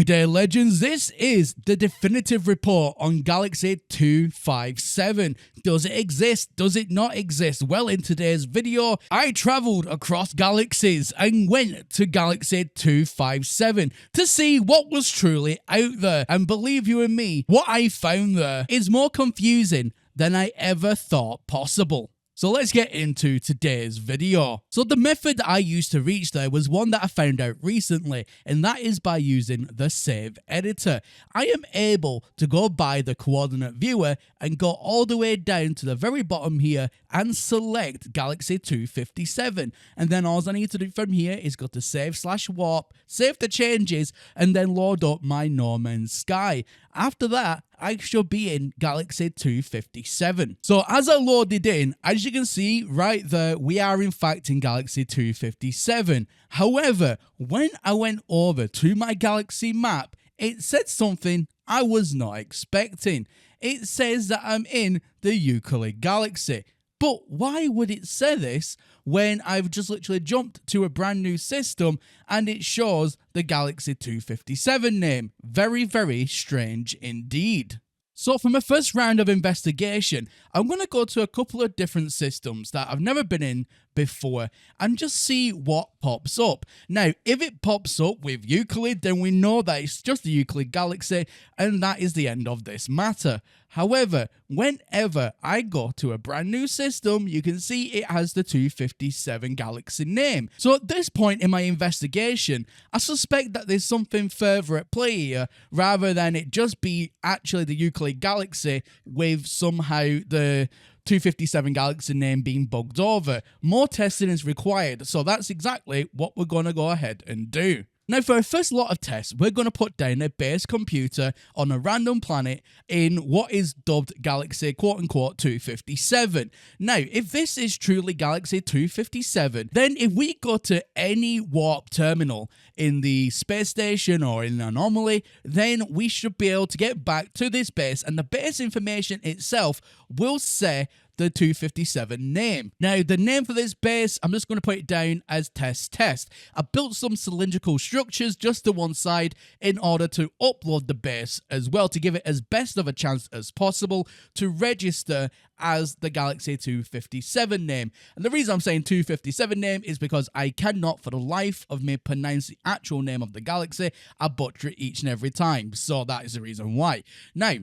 Good day, legends. This is the definitive report on Galaxy 257. Does it exist? Does it not exist? Well, in today's video, I traveled across galaxies and went to Galaxy 257 to see what was truly out there. And believe you and me, what I found there is more confusing than I ever thought possible. So let's get into today's video. So the method I used to reach there was one that I found out recently, and that is by using the save editor. I am able to go by the coordinate viewer and go all the way down to the very bottom here and select Galaxy 257. And then all I need to do from here is go to save/warp, save the changes, and then load up my No Man's Sky. After that, I should be in Galaxy 257. So as I loaded in, as you can see right there, we are in fact in Galaxy 257. However, when I went over to my galaxy map, it said something I was not expecting. It says that I'm in the Euclid galaxy. But why would it say this when I've just literally jumped to a brand new system and it shows the Galaxy 257 name? Very, very strange indeed. So for my first round of investigation, I'm going to go to a couple of different systems that I've never been in before and just see what pops up. Now, if it pops up with Euclid, then we know that it's just the Euclid galaxy and that is the end of this matter. However, whenever I go to a brand new system, you can see it has the 257 galaxy name. So at this point in my investigation, I suspect that there's something further at play here rather than it just be actually the Euclid galaxy with somehow the 257 galaxy name being bugged over. More testing is required, so that's exactly what we're going to go ahead and do. Now, for our first lot of tests, we're going to put down a base computer on a random planet in what is dubbed Galaxy quote-unquote 257. Now, if this is truly Galaxy 257, then if we go to any warp terminal in the space station or in an anomaly, then we should be able to get back to this base, and the base information itself will say the 257 name. Now, the name for this base, I'm just going to put it down as test. I built some cylindrical structures just to one side in order to upload the base as well, to give it as best of a chance as possible to register as the Galaxy 257 name. And the reason I'm saying 257 name is because I cannot for the life of me pronounce the actual name of the galaxy. I butcher it each and every time, so that is the reason why. Now,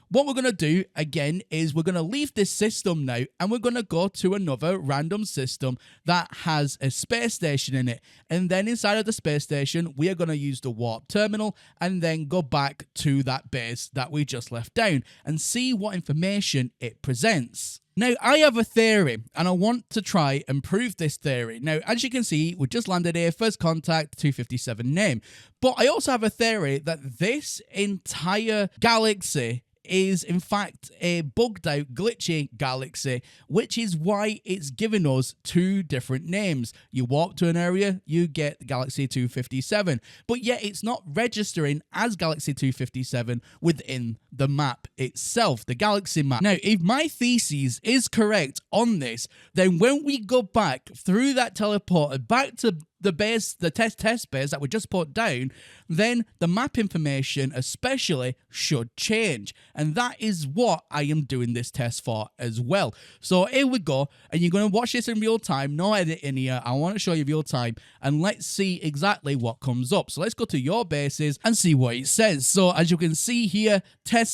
what we're going to do, again, is we're going to leave this system now and we're going to go to another random system that has a space station in it. And then inside of the space station, we are going to use the warp terminal and then go back to that base that we just left down and see what information it presents. Now, I have a theory, and I want to try and prove this theory. Now, as you can see, we just landed here, first contact, 257 name. But I also have a theory that this entire galaxy is in fact a bugged out, glitchy galaxy, which is why it's giving us two different names. You warp to an area, you get Galaxy 257, but yet it's not registering as Galaxy 257 within the map itself, the galaxy map. Now, if my thesis is correct on this, then when we go back through that teleporter back to the base, the test base that we just put down, then the map information especially should change. And that is what I am doing this test for as well. So here we go, and you're going to watch this in real time, no editing here. I want to show you real time, and let's see exactly what comes up. So let's go to your bases and see what it says. So as you can see here, test.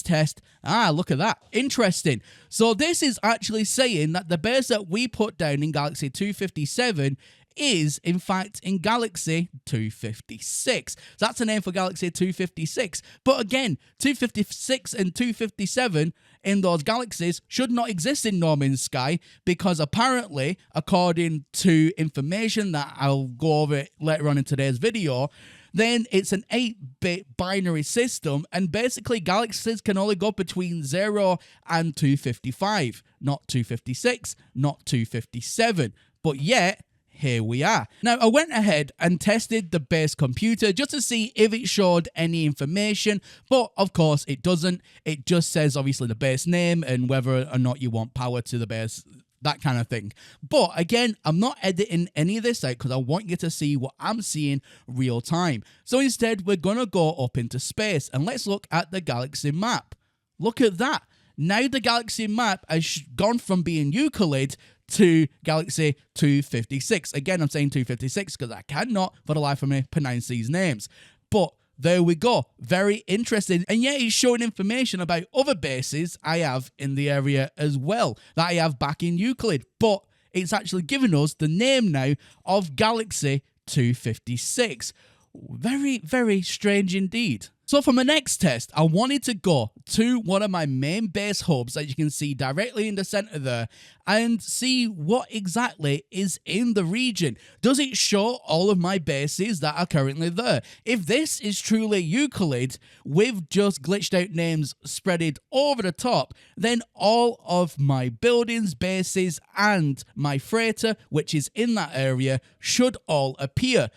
Look at that. Interesting. So this is actually saying that the base that we put down in Galaxy 257 is in fact in Galaxy 256. That's the name for Galaxy 256. But again, 256 and 257 in those galaxies should not exist in No Man's Sky, because apparently, according to information that I'll go over later on in today's video, then it's an 8-bit binary system, and basically galaxies can only go between 0 and 255, not 256, not 257. But yet, here we are. Now, I went ahead and tested the base computer just to see if it showed any information, but of course it doesn't. It just says obviously the base name and whether or not you want power to the base that kind of thing. But again, I'm not editing any of this out because I want you to see what I'm seeing real time. So instead, we're going to go up into space and let's look at the galaxy map. Look at that. Now the galaxy map has gone from being Euclid to Galaxy 256. Again, I'm saying 256 because I cannot, for the life of me, pronounce these names. But there we go. Very interesting. And yet it's showing information about other bases I have in the area as well, that I have back in Euclid. But it's actually given us the name now of Galaxy 256. Very, very strange indeed. So for my next test, I wanted to go to one of my main base hubs that you can see directly in the center there and see what exactly is in the region. Does it show all of my bases that are currently there? If this is truly Euclid with just glitched out names spreaded over the top, then all of my buildings, bases, and my freighter, which is in that area, should all appear.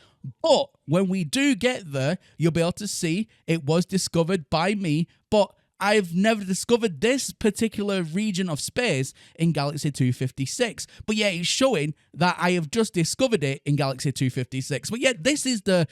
But when we do get there, you'll be able to see it was discovered by me, but I've never discovered this particular region of space in Galaxy 256. But yet it's showing that I have just discovered it in Galaxy 256. But yet this is the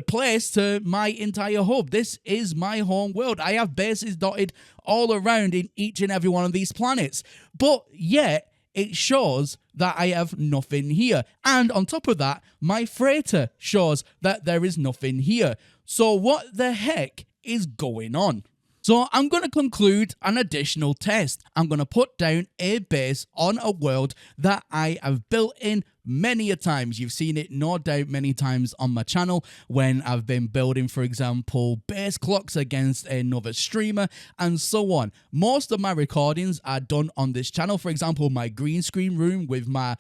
place to my entire hub. This is my home world. I have bases dotted all around in each and every one of these planets. But yet it shows that I have nothing here. And on top of that, my freighter shows that there is nothing here. So what the heck is going on? So I'm going to conclude an additional test. I'm going to put down a base on a world that I have built in many a times. You've seen it no doubt many times on my channel when I've been building, for example, base clocks against another streamer and so on. Most of my recordings are done on this channel. For example, my green screen room with my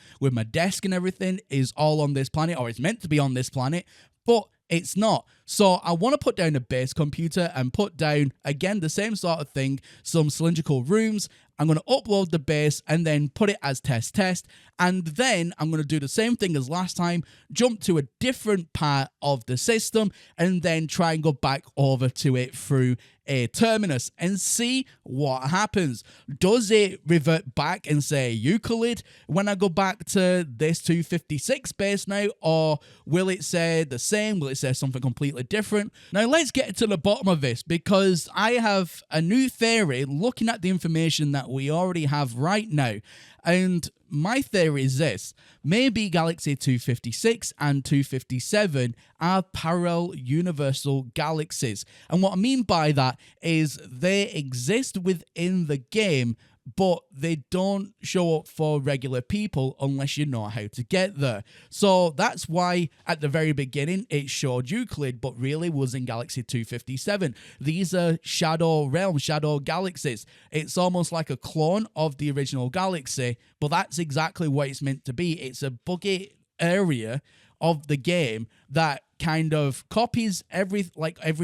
desk and everything is all on this planet, or it's meant to be on this planet, but it's not. So I want to put down a base computer and put down, again, the same sort of thing, some cylindrical rooms. I'm going to upload the base and then put it as test. And then I'm going to do the same thing as last time, jump to a different part of the system and then try and go back over to it through a terminus and see what happens. Does it revert back and say Euclid when I go back to this 256 base now, or will it say the same? Will it say something completely different? Now let's get to the bottom of this, because I have a new theory looking at the information that we already have right now. And my theory is this: maybe Galaxy 256 and 257 are parallel universal galaxies. And what I mean by that is they exist within the game, but they don't show up for regular people unless you know how to get there. So that's why at the very beginning it showed Euclid, but really was in Galaxy 257. These are shadow realms, shadow galaxies. It's almost like a clone of the original galaxy, but that's exactly what it's meant to be. It's a buggy area of the game that kind of copies every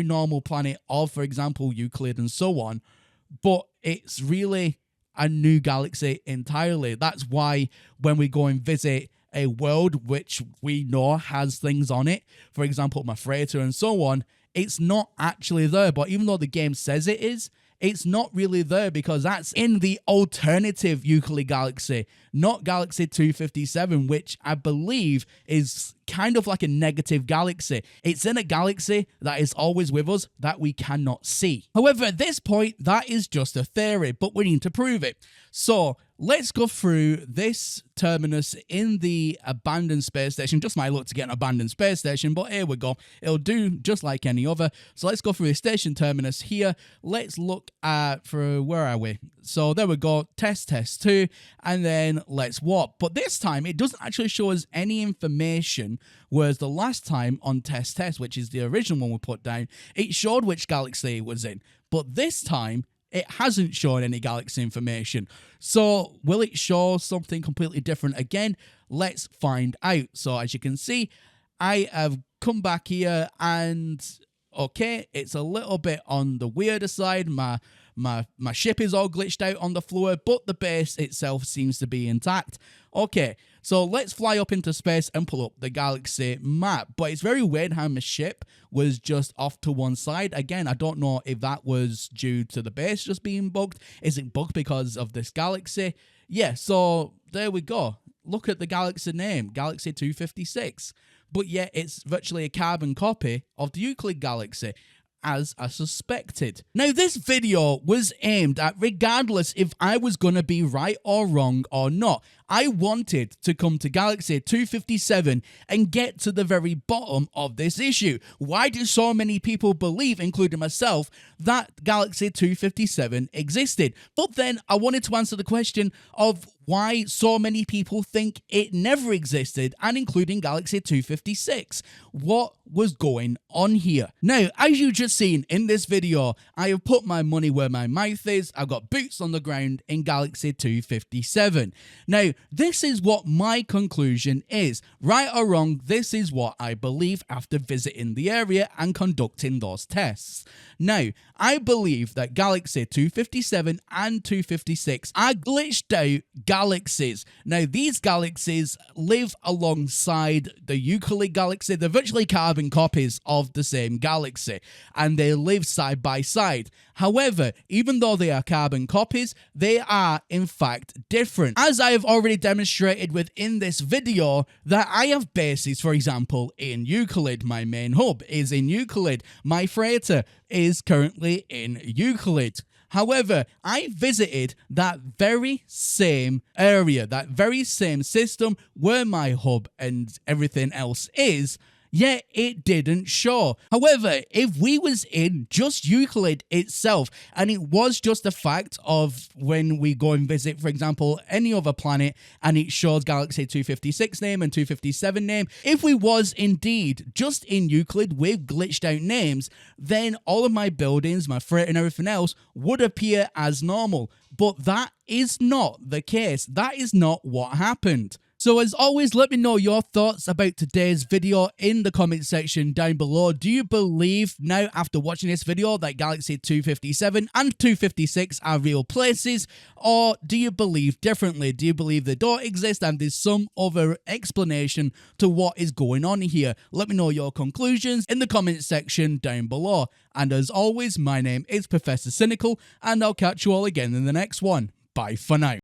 normal planet of, for example, Euclid and so on, but it's really a new galaxy entirely. That's why when we go and visit a world which we know has things on it, for example, my freighter and so on, it's not actually there. But even though the game says it is, it's not really there, because that's in the alternative Euclid galaxy, not Galaxy 257, which I believe is kind of like a negative galaxy. It's in a galaxy that is always with us that we cannot see. However, at this point, that is just a theory, but we need to prove it. So let's go through this terminus in the abandoned space station. Just might look to get an abandoned space station, but here we go. It'll do just like any other. So let's go through the station terminus here. Let's look at, where are we? So there we go, test 2, and then let's warp. But this time, it doesn't actually show us any information, whereas the last time on test, which is the original one we put down, it showed which galaxy it was in. But this time, it hasn't shown any galaxy information. So will it show something completely different again? Let's find out. So as you can see, I have come back here and okay, it's a little bit on the weirder side. My ship is all glitched out on the floor, but the base itself seems to be intact. Okay, So let's fly up into space and pull up the galaxy map. But it's very weird how my ship was just off to one side. Again, I don't know if that was due to the base just being bugged. Is it bugged because of this galaxy? Yeah, so there we go. Look at the galaxy name, Galaxy 256. But yet it's virtually a carbon copy of the Euclid galaxy, as I suspected. Now, this video was aimed at regardless if I was going to be right or wrong or not. I wanted to come to Galaxy 257 and get to the very bottom of this issue. Why do so many people believe, including myself, that Galaxy 257 existed? But then I wanted to answer the question of why so many people think it never existed, and including Galaxy 256. What was going on here? Now, as you just seen in this video, I have put my money where my mouth is. I've got boots on the ground in Galaxy 257. Now, this is what my conclusion is. Right or wrong, this is what I believe after visiting the area and conducting those tests. Now, I believe that Galaxy 257 and 256 are glitched out galaxies. Now, these galaxies live alongside the Euclid galaxy. They're virtually carbon copies of the same galaxy, and they live side by side. However, even though they are carbon copies, they are in fact different. As I have already demonstrated within this video, that I have bases, for example, in Euclid. My main hub is in Euclid. My freighter is currently in Euclid. However, I visited that very same area, that very same system where my hub and everything else is, yet it didn't show. However, if we was in just Euclid itself, and it was just a fact of when we go and visit, for example, any other planet, and it shows Galaxy 256 name and 257 name, if we was indeed just in Euclid with glitched out names, then all of my buildings, my freight and everything else would appear as normal. But that is not the case. That is not what happened. So as always, let me know your thoughts about today's video in the comment section down below. Do you believe now, after watching this video, that Galaxy 257 and 256 are real places? Or do you believe differently? Do you believe they don't exist and there's some other explanation to what is going on here? Let me know your conclusions in the comment section down below. And as always, my name is Professor Cynical, and I'll catch you all again in the next one. Bye for now.